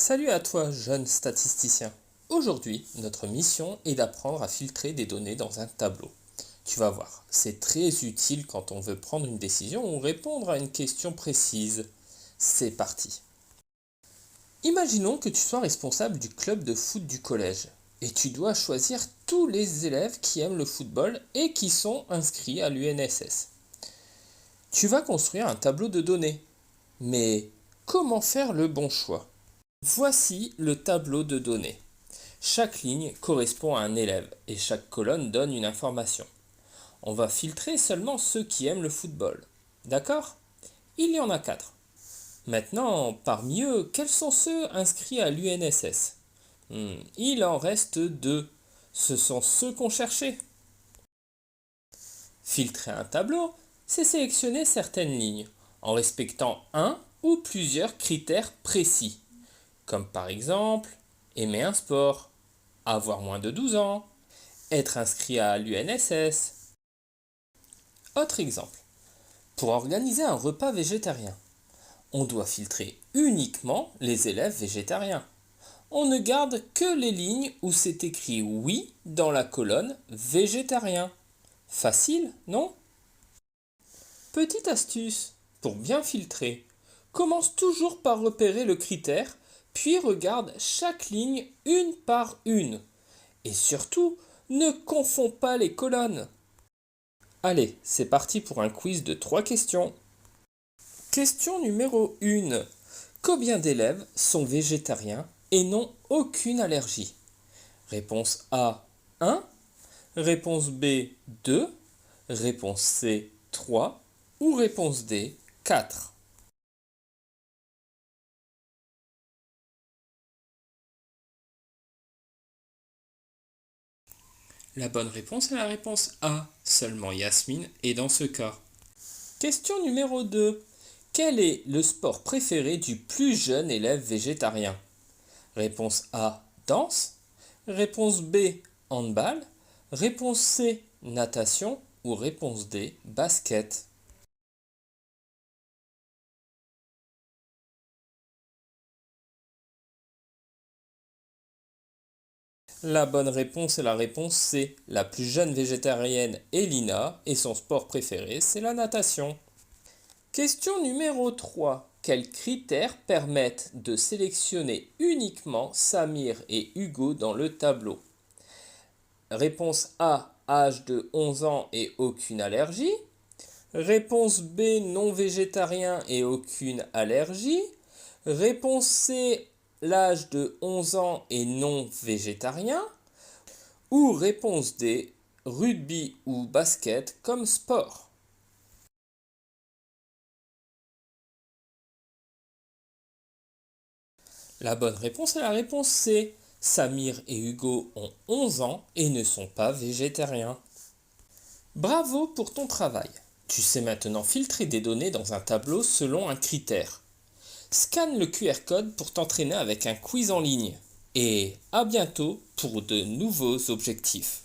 Salut à toi, jeune statisticien. Aujourd'hui, notre mission est d'apprendre à filtrer des données dans un tableau. Tu vas voir, c'est très utile quand on veut prendre une décision ou répondre à une question précise. C'est parti. Imaginons que tu sois responsable du club de foot du collège et tu dois choisir tous les élèves qui aiment le football et qui sont inscrits à l'UNSS. Tu vas construire un tableau de données. Mais comment faire le bon choix? Voici le tableau de données. Chaque ligne correspond à un élève et chaque colonne donne une information. On va filtrer seulement ceux qui aiment le football. D'accord? Il y en a 4. Maintenant, parmi eux, quels sont ceux inscrits à l'UNSS? Il en reste 2. Ce sont ceux qu'on cherchait. Filtrer un tableau, c'est sélectionner certaines lignes en respectant un ou plusieurs critères précis, comme par exemple aimer un sport, avoir moins de 12 ans, être inscrit à l'UNSS. Autre exemple, pour organiser un repas végétarien, on doit filtrer uniquement les élèves végétariens. On ne garde que les lignes où c'est écrit oui dans la colonne végétarien. Facile, non? Petite astuce, pour bien filtrer, commence toujours par repérer le critère, puis regarde chaque ligne une par une. Et surtout, ne confonds pas les colonnes. Allez, c'est parti pour un quiz de 3 questions. Question numéro 1. Combien d'élèves sont végétariens et n'ont aucune allergie? Réponse A 1, réponse B 2, réponse C 3 ou réponse D 4. La bonne réponse est la réponse A. Seulement Yasmine est dans ce cas. Question numéro 2. Quel est le sport préféré du plus jeune élève végétarien? Réponse A. Danse. Réponse B. Handball. Réponse C. Natation. Ou réponse D. Basket. La bonne réponse est la réponse C. La plus jeune végétarienne est Lina et son sport préféré c'est la natation. Question numéro 3. Quels critères permettent de sélectionner uniquement Samir et Hugo dans le tableau? Réponse A, âge de 11 ans et aucune allergie. Réponse B, non végétarien et aucune allergie. Réponse C, l'âge de 11 ans et non végétarien. Ou réponse D, rugby ou basket comme sport. La bonne réponse est la réponse C. Samir et Hugo ont 11 ans et ne sont pas végétariens. Bravo pour ton travail. Tu sais maintenant filtrer des données dans un tableau selon un critère. Scanne le QR code pour t'entraîner avec un quiz en ligne. Et à bientôt pour de nouveaux objectifs.